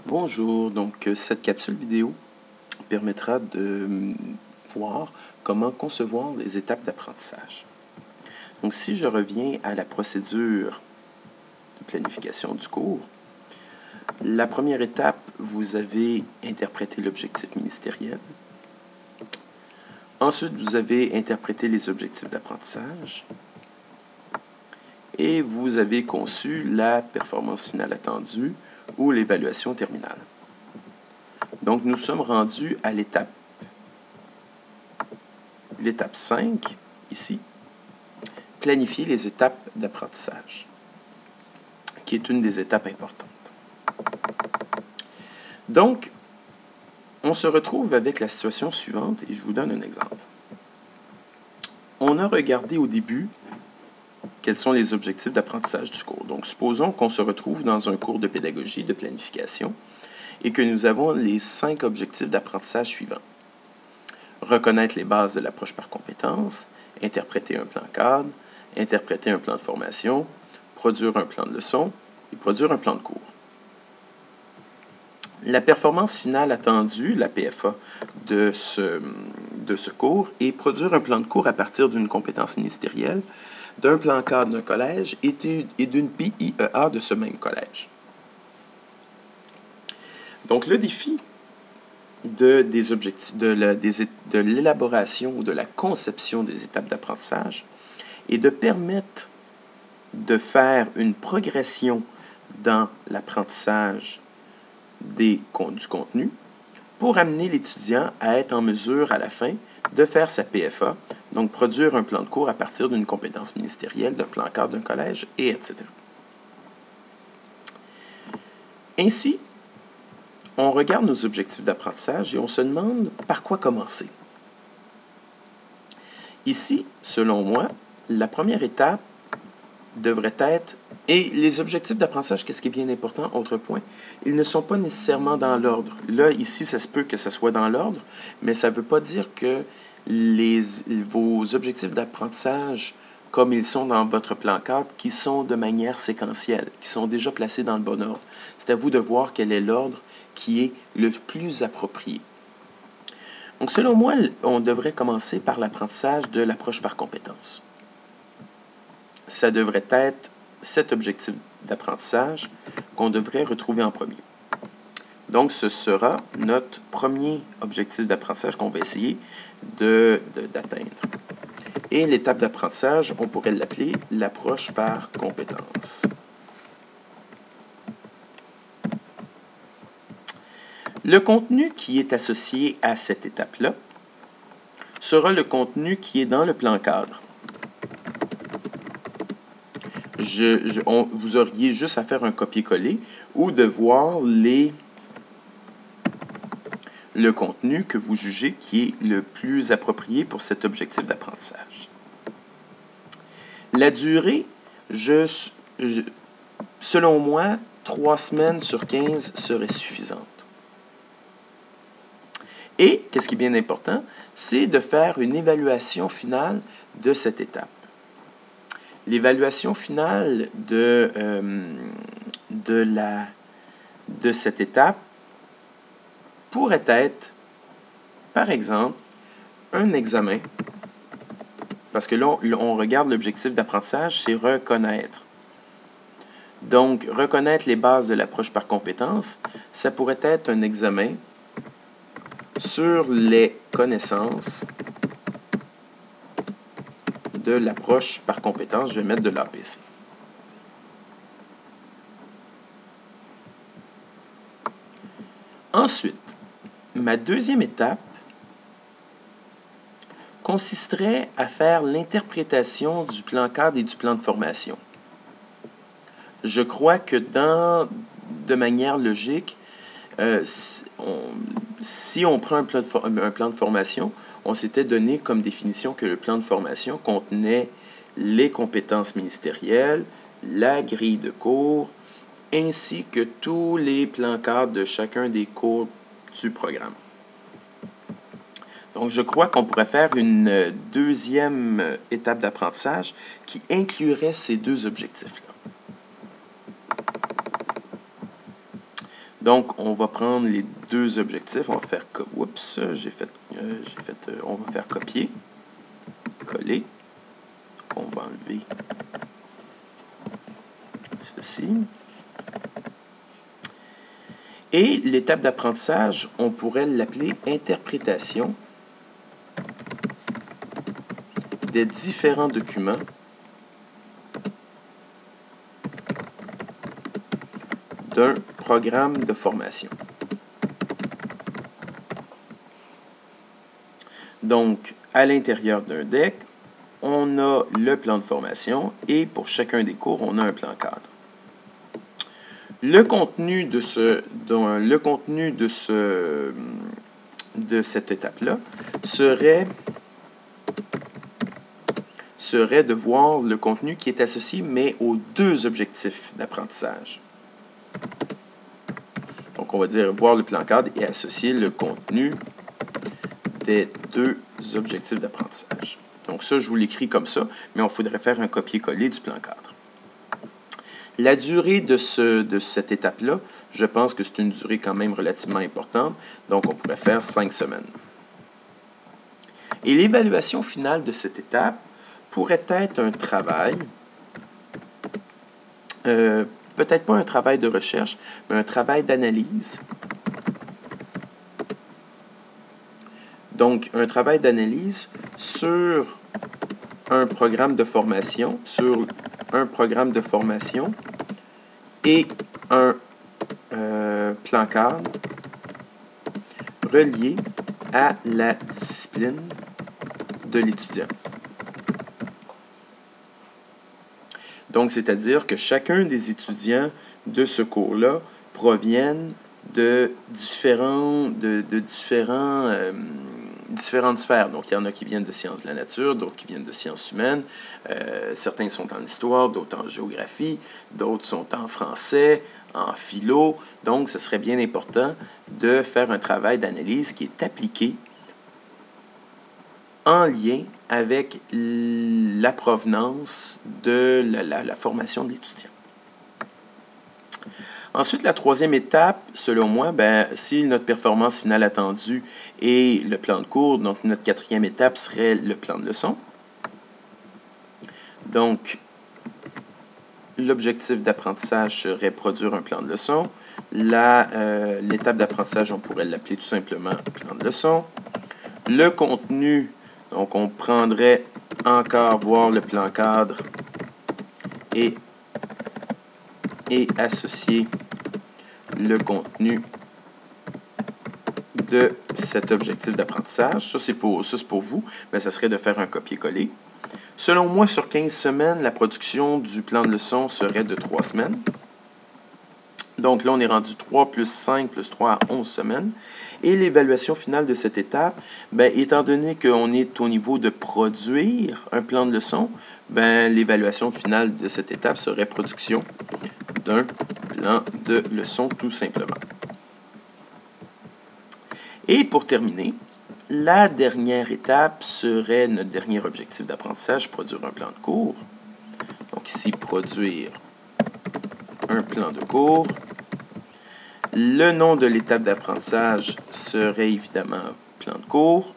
Bonjour, donc cette capsule vidéo permettra de voir comment concevoir les étapes d'apprentissage. Donc si je reviens à la procédure de planification du cours, la première étape, vous avez interprété l'objectif ministériel. Ensuite, vous avez interprété les objectifs d'apprentissage. Et vous avez conçu la performance finale attendue ou l'évaluation terminale. Donc, nous sommes rendus à l'étape 5, ici, planifier les étapes d'apprentissage, qui est une des étapes importantes. Donc, on se retrouve avec la situation suivante, et je vous donne un exemple. On a regardé au début quels sont les objectifs d'apprentissage du cours. Donc, supposons qu'on se retrouve dans un cours de pédagogie, de planification, et que nous avons les 5 objectifs d'apprentissage suivants. Reconnaître les bases de l'approche par compétences, interpréter un plan cadre, interpréter un plan de formation, produire un plan de leçon et produire un plan de cours. La performance finale attendue, la PFA, de ce cours est produire un plan de cours à partir d'une compétence ministérielle, d'un plan cadre d'un collège et d'une PIEA de ce même collège. Donc, le défi de l'élaboration ou de la conception des étapes d'apprentissage est de permettre de faire une progression dans l'apprentissage du contenu pour amener l'étudiant à être en mesure, à la fin, de faire sa PFA, donc produire un plan de cours à partir d'une compétence ministérielle, d'un plan cadre d'un collège, et etc. Ainsi, on regarde nos objectifs d'apprentissage et on se demande par quoi commencer. Ici, selon moi, la première étape devrait être, et les objectifs d'apprentissage, qu'est-ce qui est bien important, autre point, ils ne sont pas nécessairement dans l'ordre. Là, ici, ça se peut que ça soit dans l'ordre, mais ça ne veut pas dire que vos objectifs d'apprentissage, comme ils sont dans votre plan cadre, qui sont de manière séquentielle, qui sont déjà placés dans le bon ordre. C'est à vous de voir quel est l'ordre qui est le plus approprié. Donc, selon moi, on devrait commencer par l'apprentissage de l'approche par compétences. Ça devrait être cet objectif d'apprentissage qu'on devrait retrouver en premier. Donc, ce sera notre premier objectif d'apprentissage qu'on va essayer d'atteindre. Et l'étape d'apprentissage, on pourrait l'appeler l'approche par compétences. Le contenu qui est associé à cette étape-là sera le contenu qui est dans le plan cadre. Vous auriez juste à faire un copier-coller ou de voir le contenu que vous jugez qui est le plus approprié pour cet objectif d'apprentissage. La durée, selon moi, 3 semaines sur 15 serait suffisante. Et, qu'est-ce qui est bien important, c'est de faire une évaluation finale de cette étape. L'évaluation finale de cette étape pourrait être, par exemple, un examen. Parce que là, on regarde l'objectif d'apprentissage, c'est reconnaître. Donc, reconnaître les bases de l'approche par compétences, ça pourrait être un examen sur les connaissances de l'approche par compétence. Je vais mettre de l'APC. Ensuite, ma deuxième étape consisterait à faire l'interprétation du plan cadre et du plan de formation. Je crois que de manière logique, si on prend un plan de formation, on s'était donné comme définition que le plan de formation contenait les compétences ministérielles, la grille de cours, ainsi que tous les plans cadres de chacun des cours du programme. Donc, je crois qu'on pourrait faire une deuxième étape d'apprentissage qui inclurait ces deux objectifs-là. Donc, on va prendre les deux objectifs. On va faire... Oups, on va faire copier, coller. On va enlever ceci. Et l'étape d'apprentissage, on pourrait l'appeler interprétation des différents documents d'un programme de formation. Donc, à l'intérieur d'un deck, on a le plan de formation et pour chacun des cours, on a un plan cadre. Le contenu de cette étape-là serait de voir le contenu qui est associé, mais aux deux objectifs d'apprentissage. Donc, on va dire voir le plan cadre et associer le contenu des deux objectifs d'apprentissage. Donc, ça, je vous l'écris comme ça, mais on faudrait faire un copier-coller du plan cadre. La durée de cette étape-là, je pense que c'est une durée quand même relativement importante, donc on pourrait faire 5 semaines. Et l'évaluation finale de cette étape pourrait être un travail, peut-être pas un travail de recherche, mais un travail d'analyse. Donc, un travail d'analyse sur un programme de formation, et un plan cadre relié à la discipline de l'étudiant. Donc, c'est-à-dire que chacun des étudiants de ce cours-là proviennent de différentes sphères. Donc, il y en a qui viennent de sciences de la nature, d'autres qui viennent de sciences humaines. Certains sont en histoire, d'autres en géographie, d'autres sont en français, en philo. Donc, ce serait bien important de faire un travail d'analyse qui est appliqué en lien avec la provenance de la formation de l'étudiant. Ensuite, la troisième étape, selon moi, si notre performance finale attendue est le plan de cours, donc notre quatrième étape serait le plan de leçon. Donc, l'objectif d'apprentissage serait produire un plan de leçon. L'étape d'apprentissage, on pourrait l'appeler tout simplement plan de leçon. Le contenu, donc on prendrait encore voir le plan cadre et associer le contenu de cet objectif d'apprentissage. Ça, c'est pour vous, mais ça serait de faire un copier-coller. Selon moi, sur 15 semaines, la production du plan de leçon serait de 3 semaines. Donc là, on est rendu 3 plus 5 plus 3 à 11 semaines. Et l'évaluation finale de cette étape, étant donné qu'on est au niveau de produire un plan de leçon, l'évaluation finale de cette étape serait production d'un plan de leçon tout simplement. Et pour terminer, la dernière étape serait notre dernier objectif d'apprentissage, produire un plan de cours. Donc ici, produire un plan de cours. Le nom de l'étape d'apprentissage serait évidemment plan de cours.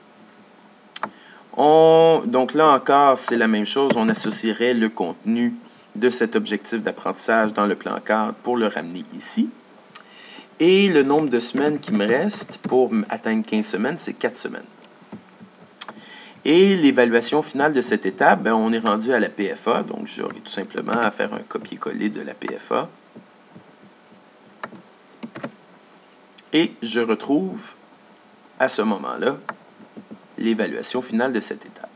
Donc là encore, c'est la même chose. On associerait le contenu de cet objectif d'apprentissage dans le plan cadre pour le ramener ici. Et le nombre de semaines qui me reste pour atteindre 15 semaines, c'est 4 semaines. Et l'évaluation finale de cette étape, on est rendu à la PFA. Donc, j'aurai tout simplement à faire un copier-coller de la PFA. Et je retrouve à ce moment-là l'évaluation finale de cette étape.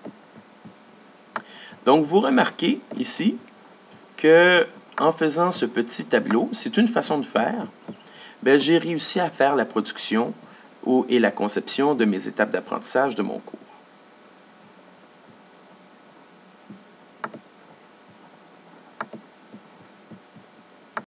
Donc, vous remarquez ici que en faisant ce petit tableau, c'est une façon de faire, j'ai réussi à faire la production et la conception de mes étapes d'apprentissage de mon cours.